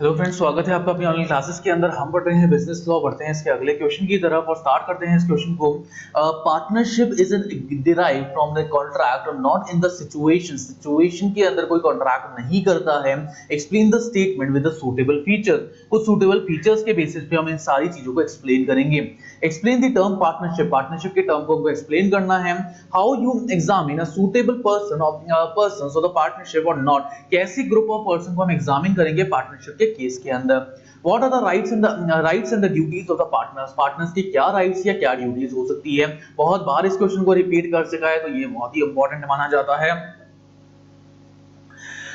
Hello friends, स्वागत है आपका अपनी ऑनलाइन क्लासेस के अंदर। हम पढ़ रहे हैं बिजनेस लॉ, बढ़ते हैं इसके अगले क्वेश्चन की तरफ और स्टार्ट करते हैं इस क्वेश्चन को। Partnership is an derive from the contract और not in the situation. Situation के अंदर कोई कॉन्ट्रैक्ट नहीं करता है। Explain the statement with the suitable feature. कुछ सूटेबल फीचर्स के बेसिस पे हम इन सारी चीजों को एक्सप्लेन करेंगे। Explain the term partnership. Partnership के टर्म को हमको एक्सप्लेन करना है। How you examine a suitable person of the partnership और नॉट। कैसी ग्रुप ऑफ पर्सन को हम एग्जामिन करेंगे पार्टनरशिप के केस के अंदर। What are the rights and the duties of the partners. Partners की क्या राइट्स या क्या ड्यूटीज हो सकती है। बहुत बार इस क्वेश्चन को रिपीट कर सका है, तो ये बहुत ही इंपॉर्टेंट माना जाता है।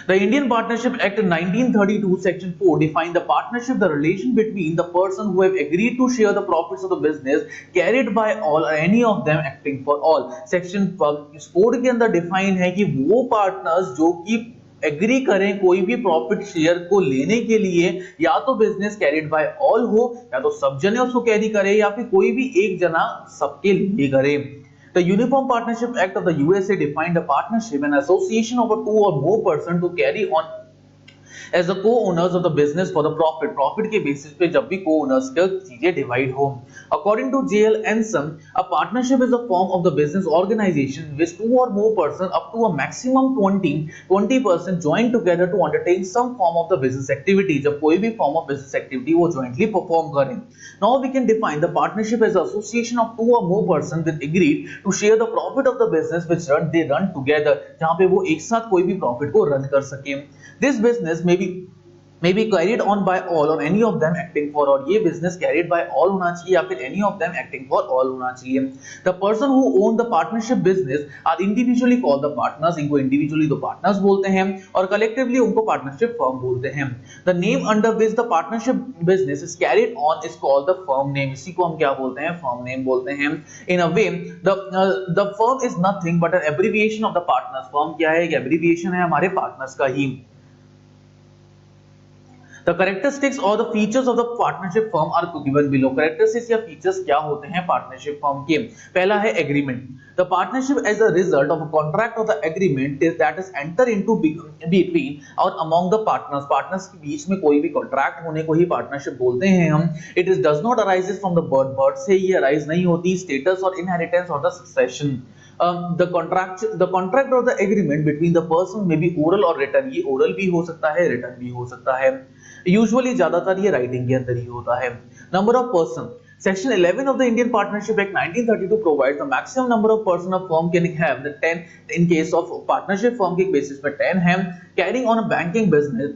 The Indian Partnership Act 1932 Section 4 define the partnership, the relation between the person who have agreed to share the profits of the business carried by all or any of them acting for all. Section 4 के अंदर define है कि वो partners जो कि agree करें कोई भी प्रॉफिट शेयर को लेने के लिए, या तो बिजनेस कैरिड बाय ऑल हो, या तो सब जने उसको कैरी करे, या फिर कोई भी एक जना सबके लिए करे। The Uniform Partnership Act of the USA defined a partnership, an association of two or more persons to carry on as the co-owners of the business for the profit. Profit के basis पे जब भी co-owners का चीजें divide हो। According to JL Anson, a partnership is a form of the business organization which two or more persons up to a maximum 20% join together to undertake some form of the business activity. जब कोई भी form of business activity वो jointly perform करें। Now we can define the partnership as an association of two or more persons with agreed to share the profit of the business which they run together, जहाँ पे वो एक साथ कोई भी profit को run कर सके। This business may be carried on by all or any of them acting for, और ये business carried by all होना चाहिए या फिर any of them acting for all होना चाहिए। The person who own the partnership business are individually called the partners। इनको individually तो partners बोलते हैं और collectively उनको partnership firm बोलते हैं। The name under which the partnership business is carried on is called the firm name। इसी को हम क्या बोलते हैं? firm name बोलते हैं। In a way, the firm is nothing but an abbreviation of the partners। firm क्या है? एक abbreviation है हमारे partners का ही। The characteristics or the features of the partnership firm are given below। Characteristics या features क्या होते हैं partnership firm के? पहला है agreement। The partnership as a result of a contract or the agreement that is entered into between और among the partners। Partners के बीच में कोई भी contract होने को ही partnership बोलते हैं हम। It is does not arises from the birth। birth से ये arise नहीं होती। status or inheritance or the succession। The contract or the agreement between the person may be oral or written। ये oral भी हो सकता है, written भी हो सकता है। यूजुअली ज्यादातर ये राइटिंग के अंदर ही होता है। Number of person. Section 11 of the Indian Partnership Act 1932 provides the maximum number of person a firm can have the 10 in case of partnership firm के basis पे 10 है। Carrying on a banking business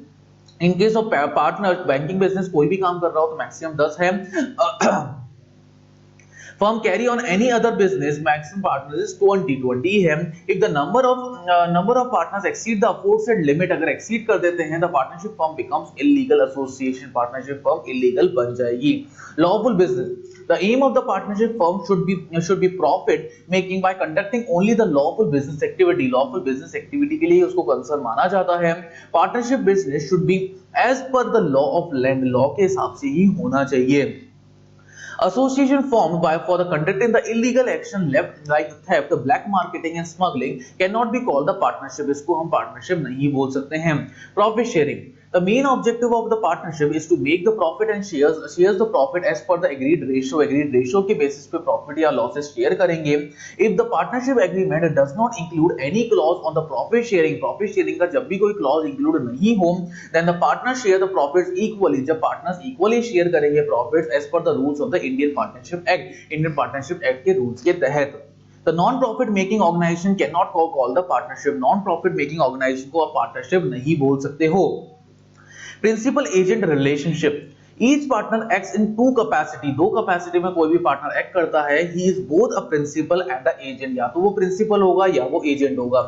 in case of partner banking business कोई भी काम कर रहा हो तो मैक्सिमम 10 है। Firm carry on any other business maximum partners is 20 है। If the number of partners exceed the aforesaid limit, अगर exceed कर देते हैं the partnership firm becomes illegal association। partnership firm illegal बन जाएगी। Lawful business। The aim of the partnership firm should be profit making by conducting only the lawful business activity। lawful business activity के लिए उसको concern माना जाता है। Partnership business should be as per the law of land। law के हिसाब से ही होना चाहिए। Association formed by for the conduct in the illegal action left like theft, black marketing and smuggling cannot be called the partnership। इसको हम partnership नहीं बोल सकते हैं। Profit sharing। The main objective of the partnership is to make the profit and shares the profit as per the agreed ratio। agreed ratio के basis पे profit या losses share करेंगे। If the partnership agreement does not include any clause on the profit sharing का जब भी कोई clause include नहीं हो, then the partners share the profits equally। जब partners equally share करेंगे profits as per the rules of the Indian Partnership Act। Indian Partnership Act के rules के तहत। The non-profit making organization cannot call the partnership। non-profit making organization को आप partnership नहीं बोल सकते हो। Principal agent relationship. Each partner acts in two capacity. दो कैपेसिटी में कोई भी पार्टनर एक्ट करता है। He is both a principal and a agent. या तो वो प्रिंसिपल होगा या वो एजेंट होगा।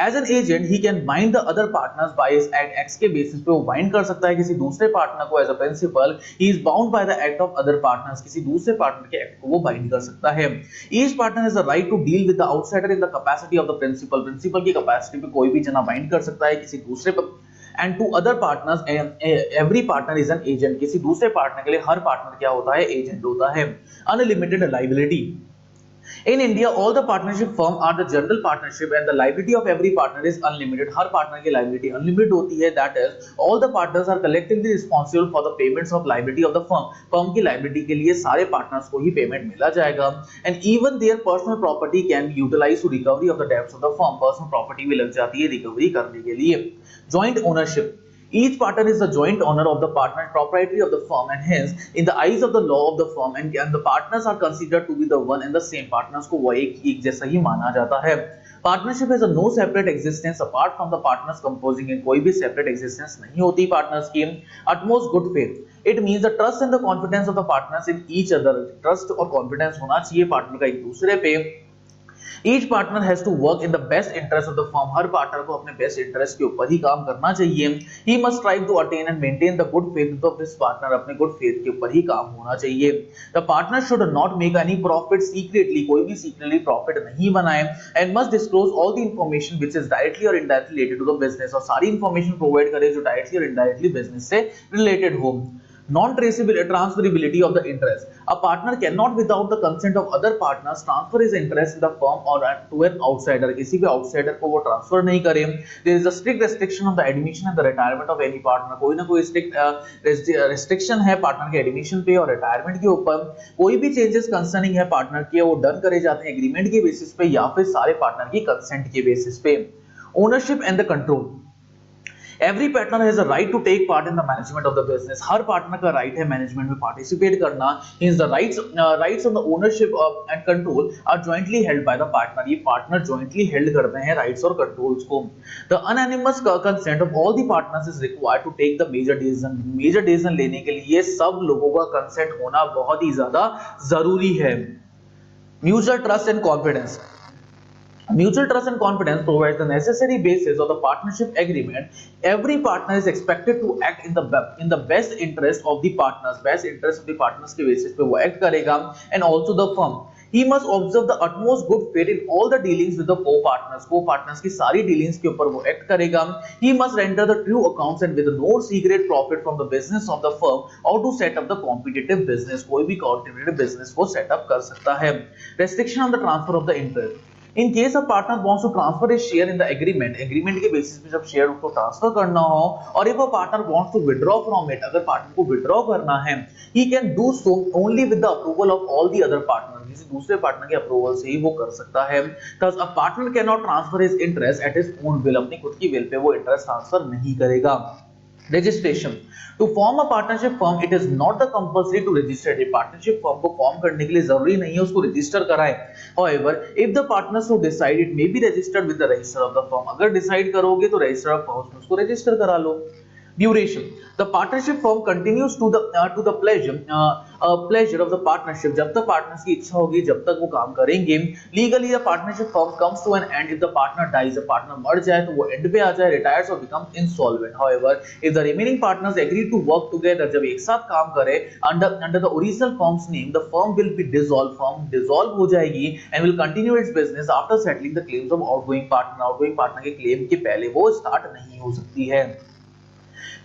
As an agent he can bind the other partners by his acts के बेसिस पे वो बाइंड कर सकता है किसी दूसरे पार्टनर को। As a principal he is bound by the act of other partners. किसी दूसरे पार्टनर के एक्ट को वो बाइंड कर सकता है। Each partner has a right to deal with the outsider in the capacity of the principal. Principal की capacity पे कोई भी जना बाइंड कर सकता है किसी दूसरे पर। And to other partners every partner is an agent. किसी दूसरे पार्टनर के लिए हर पार्टनर क्या होता है? एजेंट होता है। Unlimited liability. In India, all the partnership firm are the general partnership and the liability of every partner is unlimited. Her partner की liability unlimited होती है. That is, all the partners are collectively responsible for the payments of liability of the firm. Firm की liability के लिए सारे partners को ही payment मिला जाएगा. And even their personal property can be utilized to recovery of the debts of the firm. Personal property भी लग जाती है recovery करने के लिए. Joint ownership. Each partner is the joint owner of the partner proprietary of the firm and hence in the eyes of the law of the firm and the partners are considered to be the one and the same. Partners को वो एक जैसा ही माना जाता है. Partnership has a no separate existence apart from the partners composing it. कोई भी separate existence नहीं होती partners की. Utmost good faith. It means the trust and the confidence of the partners in each other. Trust और confidence होना चाहिए partner का एक दूसरे पे. Each partner has to work in the best interest of the firm. Her partner को अपने best interest के ऊपर ही काम करना चाहिए. He must strive to attain and maintain the good faith of his partner. अपने good faith के ऊपर ही काम होना चाहिए. The partner should not make any profit secretly. कोई भी secretly profit नहीं बनाए and must disclose all the information which is directly or indirectly related to the business. और सारी information provide करे जो directly or indirectly business से related हो. Non-transferability of the interest. A partner cannot, without the consent of other partners, transfer his interest in the firm or to an outsider. किसी भी outsider को वो transfer नहीं करे. There is a strict restriction on the admission and the retirement of any partner. कोई ना कोई strict restriction है partner के admission पे और retirement के ऊपर. कोई भी changes concerning है partner के वो done करे जाते हैं agreement के basis पे या फिर सारे partner की consent के basis पे. Ownership and the control. Every partner has a right to take part in the management of the business. Her partner का right है management में participate करना. Hence the rights of the ownership and control are jointly held by the partner. ये partner jointly held करते हैं rights और controls को. The unanimous consent of all the partners is required to take the major decision. Major decision लेने के लिए सब लोगों का consent होना बहुत ही ज़्यादा ज़रूरी है. Mutual trust and confidence. Mutual trust and confidence provides the necessary basis of the partnership agreement. Every partner is expected to act in the best interest of the partners. Best interest of the partners के basis पे वो act करेगा and also the firm. He must observe the utmost good faith in all the dealings with the co-partners. Co-partners की सारी dealings के ऊपर वो act करेगा. He must render the true accounts and with no secret profit from the business of the firm or to set up the competitive business. कोई भी competitive business को set up कर सकता है. Restriction on the transfer of the interest. In case a partner wants to transfer his share in the agreement के basis पे जब share उसको transfer करना हो और if a partner wants to withdraw from it, अगर partner को withdraw करना है, he can do so only with the approval of all the other partners. किसी दूसरे partner के approval से ही वो कर सकता है. Thus a partner cannot transfer his interest at his own will. अपनी खुद की will पे वो interest transfer नहीं करेगा. Registration. To form a partnership firm, it is not the compulsory to register it. Partnership firm को form करने के लिए जरूरी नहीं है उसको register कराएं. However, if the partners so decide, it may be registered with the register of the firm. अगर decide करोगे तो register of firm में उसको register करा लो. Duration. The partnership firm continues to the pleasure of the partnership. जब तक partners की इच्छा होगी जब तक वो काम करेंगे. Legally the partnership firm comes to an end if the partner dies. The partner मर जाए तो वो end पे आ जाए, retires or becomes insolvent. However, if the remaining partners agree to work together, जब एक साथ काम करे under the original firm's name, the firm will be dissolved. Firm dissolve हो जाएगी and will continue its business after settling the claims of outgoing partner. Outgoing partner के claim के पहले वो start नहीं हो सकती है.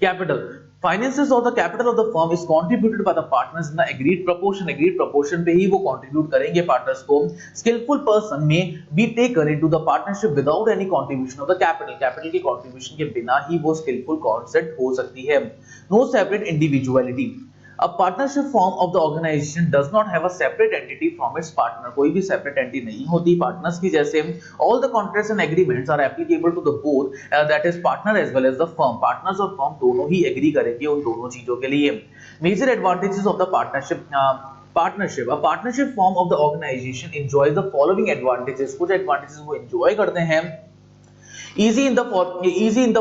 Capital. Finances of the capital of the firm is contributed by the partners in the agreed proportion. Agreed proportion पे ही वो contribute करेंगे partners को. Skillful person may be taken into the partnership without any contribution of the capital. Capital की contribution के बिना ही वो skillful consent हो सकती है. No separate individuality. A partnership form of the organization does not have a separate entity from its partner. कोई भी separate entity नहीं होती partners की जैसे. All the contracts and agreements are applicable to the both that is partner as well as the firm. Partners और firm दोनों ही agree करेंगे उन दोनों चीजों के लिए. Major advantages of the partnership. A partnership form of the organization enjoys the following advantages. कुछ advantages वो enjoy करते हैं. Easy in the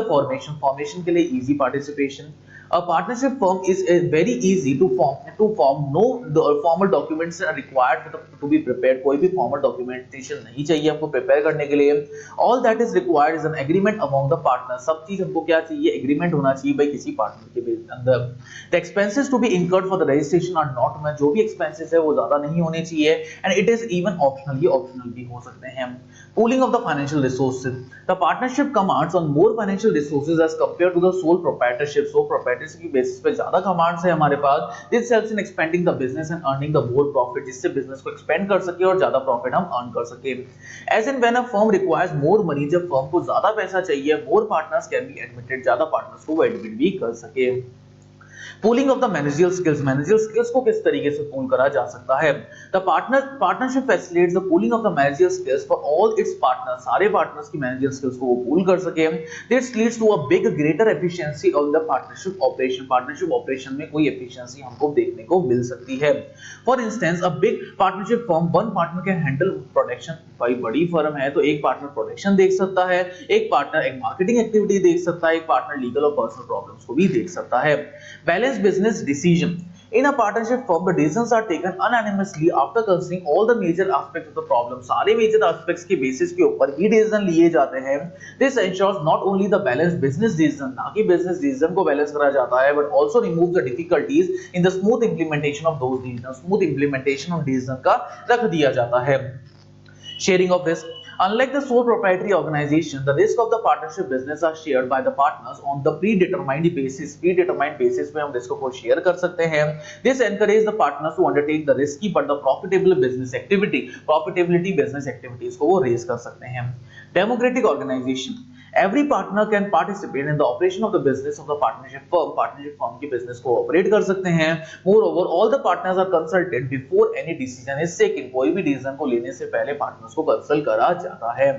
formation के लिए easy participation. A partnership firm is very easy to form. No formal documents are required to be prepared. कोई भी formal documentation नहीं चाहिए हमको prepare करने के लिए. All that is required is an agreement among the partners. सब चीज हमको क्या चाहिए? Agreement होना चाहिए भाई किसी partner के अंदर. The expenses to be incurred for the registration are not much. जो भी expenses है वो ज़्यादा नहीं होने चाहिए and it is even optional. ये optional भी हो सकते हैं. Pooling of the financial resources. The partnership commands on more financial resources as compared to the sole proprietorship. Sole proprietorship merits की बेसिस पे ज्यादा कमांड्स है हमारे पास, this helps in expanding the business and earning the more profit, जिससे business को expand कर सके और ज्यादा प्रॉफिट हम अर्न कर सके। As and when a firm requires more money, जब फर्म को ज्यादा पैसा चाहिए, more partners can be admitted, ज्यादा पार्टनर्स को वो एडमिट भी कर सके। Pooling of the managerial skills को किस तरीके से पूल करा जा सकता है? The partnership facilitates the pooling of the managerial skills for all its partners, सारे पार्टनर्स की मैनेजरियल स्किल्स को वो पूल कर सके। This leads to a big greater efficiency of the partnership operation में कोई एफिशिएंसी हमको देखने को मिल सकती है। For instance a big partnership firm, one partner can handle production, भाई बड़ी फर्म है तो एक पार्टनर प्रोडक्शन देख सकता है, एक पार्टनर एक मार्केटिंग एक्टिविटी देख सकता है, एक पार्टनर लीगल और पर्सनल प्रॉब्लम्स को भी देख सकता है। Balanced business decision. In a partnership firm, the decisions are taken unanimously after considering all the major aspects of the problem. सारे major aspects के basis के ऊपर ही decision लिए जाते हैं। This ensures not only the balanced business decision, ना कि business decision को balance करा जाता है, but also removes the difficulties in the smooth implementation of those decisions. Smooth implementation of decision का रख दिया जाता है। Sharing of risk. Unlike the sole proprietary organization, the risk of the partnership business are shared by the partners on the predetermined basis. Predetermined basis पे हम risk को share कर सकते हैं। This encourages the partners to undertake the risky but the profitable business activity. Profitability business activities को वो raise कर सकते हैं। Democratic organization. Every partner can participate in the operation of the business of the partnership firm. Partnership firm की business को operate कर सकते हैं। Moreover, all the partners are consulted before any decision is taken. कोई भी decision को लेने से पहले पार्टनर्स को कंसल्ट करा जाता है।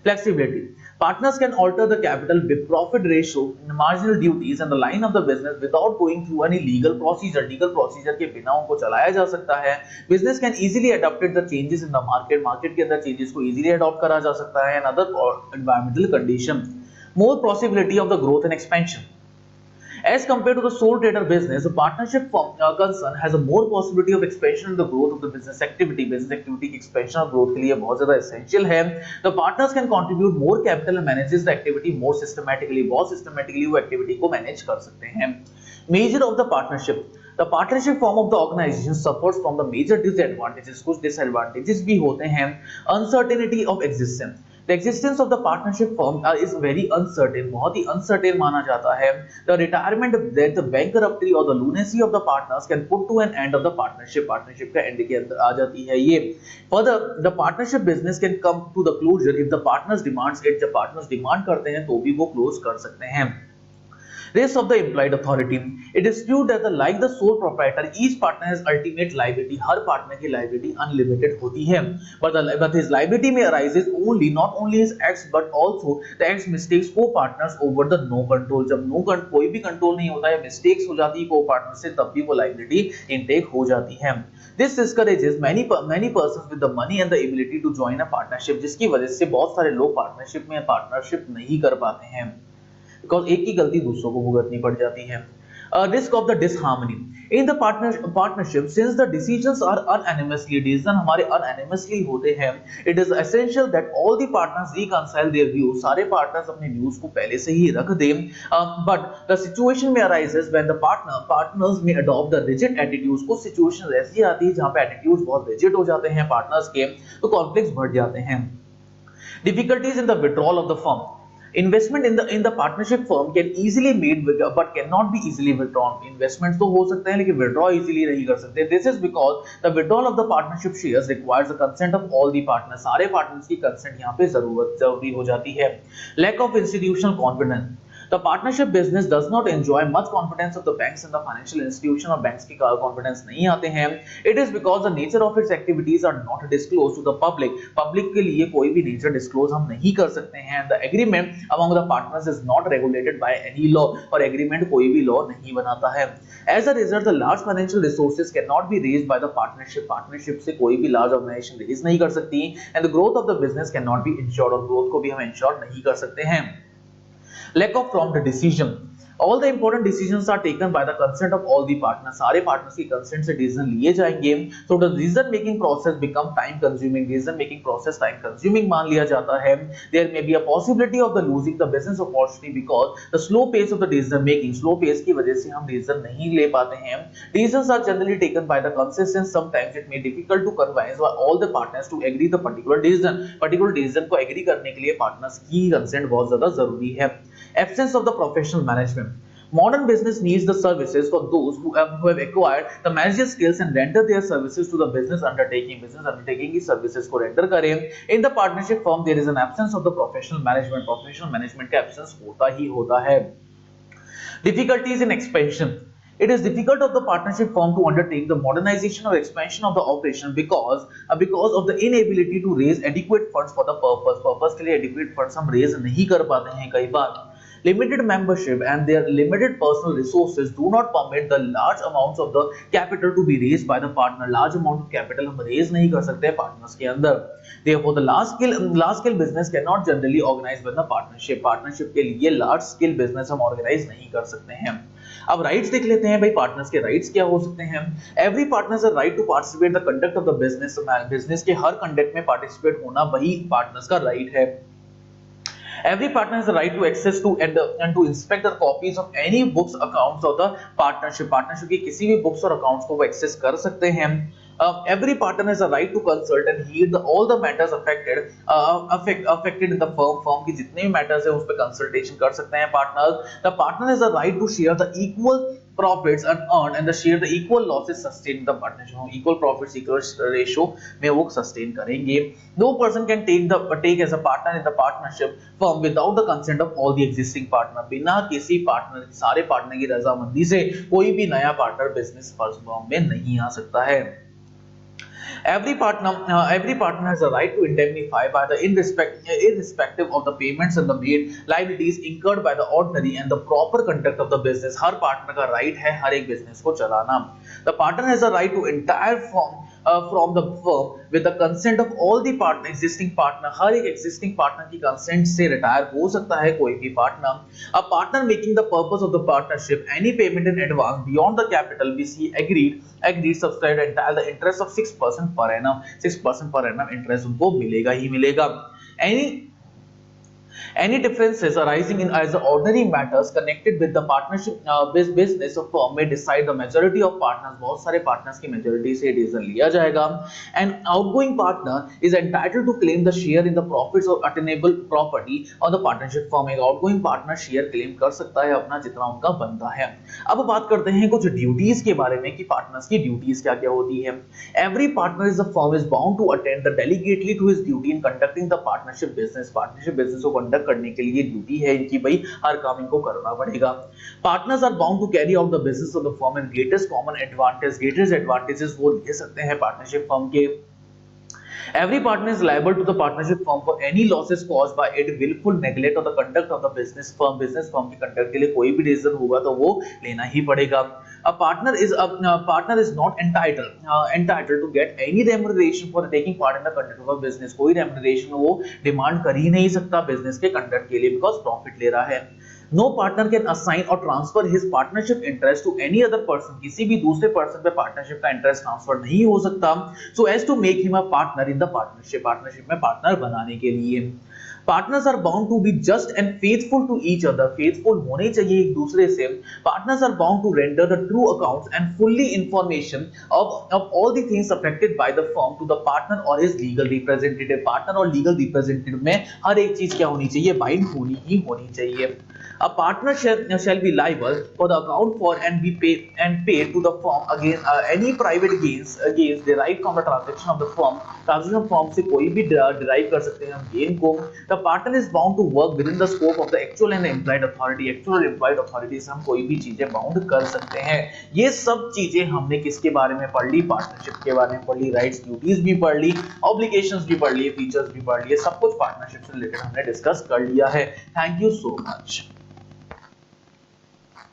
Flexibility. Partners can alter the capital with profit ratio, marginal duties and the line of the business without going through any legal procedure. Legal procedure के बिना उनको चलाया जा सकता है। Business can easily adapt the changes in the market. Market के अंदर changes को easily adopt करा जा सकता है and other environmental condition. More possibility of the growth and expansion. As compared to the sole trader business, a partnership concern has a more possibility of expansion and the growth of the business activity. Business activity की expansion और growth के लिए बहुत ज़्यादा essential है। The partners can contribute more capital and manages the activity more systematically. बहुत systematically वो activity को manage कर सकते हैं। Measure of the partnership. The partnership form of the organization suffers from the major disadvantages. कुछ disadvantages भी होते हैं। Uncertainty of existence. The existence of the partnership firm is very uncertain. बहुत ही uncertain माना जाता है। The retirement, death, the bankruptcy or the lunacy of the partners can put to an end of the partnership. Partnership का end के अंदर आ जाती है ये। Further, the partnership business can come to the closure if the partners demands it. जब partners demand करते हैं तो भी वो close कर सकते हैं। Rest of the implied authority. It is true that like the sole proprietor, each partner has ultimate liability. Her partner की liability unlimited होती है, but his liability may arises only not only his acts but also the acts mistakes co-partners over the no control. जब कोई भी control नहीं होता है, mistakes हो जाती है co-partner से, तब भी वो liability intake हो जाती है। This discourages many persons with the money and the ability to join a partnership, जिसकी वजह से बहुत सारे लोग partnership में partnership नहीं कर पाते हैं। बिकॉज एक की गलती दूसरों को भुगतनी पड़ जाती है। Risk of the disharmony in the partnership, since the decisions are unanimously, decision हमारे अनएनिमसली होते हैं, it is essential that all the partners reconcile their views, सारे पार्टनर्स अपने व्यूज को पहले से ही रख दें। बट द सिचुएशन में अराइजेस व्हेन द पार्टनर्स में अडॉप्ट द रिजिड एटीट्यूड्स, कुछ सिचुएशन ऐसी आती है जहां पे एटीट्यूड्स बहुत रिजिड हो जाते हैं पार्टनर्स के, तो कॉन्फ्लिक्ट्स बढ़ जाते हैं। Difficulties in the withdrawal of the firm. Investment in the partnership firm can easily made but cannot be easily withdrawn. Investments तो हो सकते हैं लेकिन withdraw easily नहीं कर सकते। This is because the withdrawal of the partnership shares requires the consent of all the partners. सारे partners की consent यहाँ पे जरूरी हो जाती है। Lack of institutional confidence. The partnership business does not enjoy much confidence of the banks and the financial institution, और banks की confidence नहीं आते हैं। It is because the nature of its activities are not disclosed to the public. Public के लिए कोई भी nature disclose हम नहीं कर सकते हैं। The agreement among the partners is not regulated by any law, और agreement कोई भी law नहीं बनाता है। As a result, the large financial resources cannot be raised by the partnership. Partnership से कोई भी large organization raise नहीं कर सकती, and the growth of the business cannot be ensured, और growth को भी हम ensure नहीं कर सकते हैं। Lack of prompt decision. All the important decisions are taken by the consent of all the partners. सारे partners की consent से decision लिए जाएंगे। So the decision making process become time consuming. Decision making process time consuming मान लिया जाता है। There may be a possibility of the losing the business opportunity because the slow pace of the decision making. Slow pace की वजह से हम decision नहीं ले पाते हैं। Decisions are generally taken by the consensus. Sometimes it may difficult to convince all the partners to agree the particular decision. Particular decision को agree करने के लिए partners की consent बहुत ज़्यादा जरूरी है। Absence of the professional management. Modern business needs the services for those who have acquired the managerial skills and render their services to the business undertaking. Business undertaking की services को render करें. In the partnership firm, there is an absence of the professional management. Professional management का absence होता ही होता है. Difficulties in expansion. It is difficult of the partnership firm to undertake the modernization or expansion of the operation because of the inability to raise adequate funds for the purpose. Purpose के लिए adequate funds हम raise नहीं कर पाते हैं कई बार. Limited membership and their limited personal resources do not permit the large amounts of the capital to be raised by the partner. Large amount of capital हम raise नहीं कर सकते partners के अंदर. Therefore, the large scale business cannot generally organize with the partnership. Partnership के लिए large scale business हम organize नहीं कर सकते हैं. अब राइट्स देख लेते हैं भाई. पार्टनर्स के राइट्स क्या हो सकते हैं. Every partners has right to participate the conduct of the business. Business के हर कंडक्ट में पार्टिसिपेट होना वही पार्टनर्स का राइट है. Every partner has the right to access to and to inspect the copies of any books accounts of the partnership. Partnership की किसी भी books और accounts को वो access कर सकते हैं. Every partner has a right to consult and hear all the matters affected in the firm की जितने भी matters है उस पे consultation कर सकते हैं partners. The partner has a right to share the equal profits earned and the share the equal losses sustained in the partnership. Equal profits equal ratio में वो sustain करेंगे. No person can take as a partner in the partnership firm without the consent of all the existing partner. बिना किसी partner सारे partner की रजामंदी से कोई भी नया partner business firm में नहीं आ सकता है. Every partner has a right to indemnify by the irrespective of the payments and the made liabilities incurred by the ordinary and the proper conduct of the business. Her partner का right है हर एक business को चलाना. The partner has a right to entire from the firm with the consent of all the existing partner. हर एक existing partner की consent से retire हो सकता है कोई भी partner. A partner making the purpose of the partnership any payment in advance beyond the capital which he agreed subscribed entire the interest of 6% per annum. 6% per annum interest उनको मिलेगा ही मिलेगा. Any differences arising in as the ordinary matters connected with the partnership business of firm may decide the majority of partners. बहुत सारे partners की majority से decision लिया जाएगा. An outgoing partner is entitled to claim the share in the profits of attainable property of the partnership firm. एक outgoing partner share claim कर सकता है अपना जितना उनका बनता है. अब बात करते हैं कुछ duties के बारे में कि partners की duties क्या क्या होती है. Every partner is the firm is bound to attend the delegately to his duty in conducting the partnership business. Partnership business को conduct करने के लिए ड्यूटी है इनकी भाई हर काम इनको करना पड़ेगा. Partners are bound to carry out the business of the firm and greatest common advantages वो ले सकते हैं पार्टनरशिप फर्म के. Every partner is liable to the partnership firm for any losses caused by its willful neglect of the conduct of the business firm. Business firm के conduct के लिए कोई भी decision होगा तो वो लेना ही पड़ेगा. A partner is not entitled to get any remuneration for taking part in the conduct of a business. कोई remuneration वो demand कर ही नहीं सकता business के conduct के लिए because profit ले रहा है. No partner can assign or transfer his partnership interest to any other person. किसी भी दूसरे person पे partnership का interest transfer नहीं हो सकता. So as to make him a partner in the partnership. Partnership में partner बनाने के लिए. Partners are bound to be just and faithful to each other. Faithful होने चाहिए एक दूसरे से. Partners are bound to render the true accounts and fully information of all the things affected by the firm to the partner or his legal representative. Partner और legal representative में हर एक चीज क्या होनी चाहिए? Bind होनी ही होनी चाहिए. A partner shall be liable for the account for and be paid to the firm against any private gains derived from the transaction of the firm. Transaction firm से कोई भी derive कर सकते हैं हम gain को. The partner is bound to work within the scope of the actual and implied authority. Actual और implied authority से हम कोई भी चीजें bound कर सकते हैं. ये सब चीजें हमने किसके बारे में पढ़ ली? पार्टनरशिप के बारे में पढ़ ली. राइट्स ड्यूटीज भी पढ़ ली, ऑब्लिगेशंस भी पढ़ लिए, फीचर्स भी पढ़ लिए. सब कुछ पार्टनरशिप से रिलेटेड हमने डिस्कस कर लिया है. Thank you so much.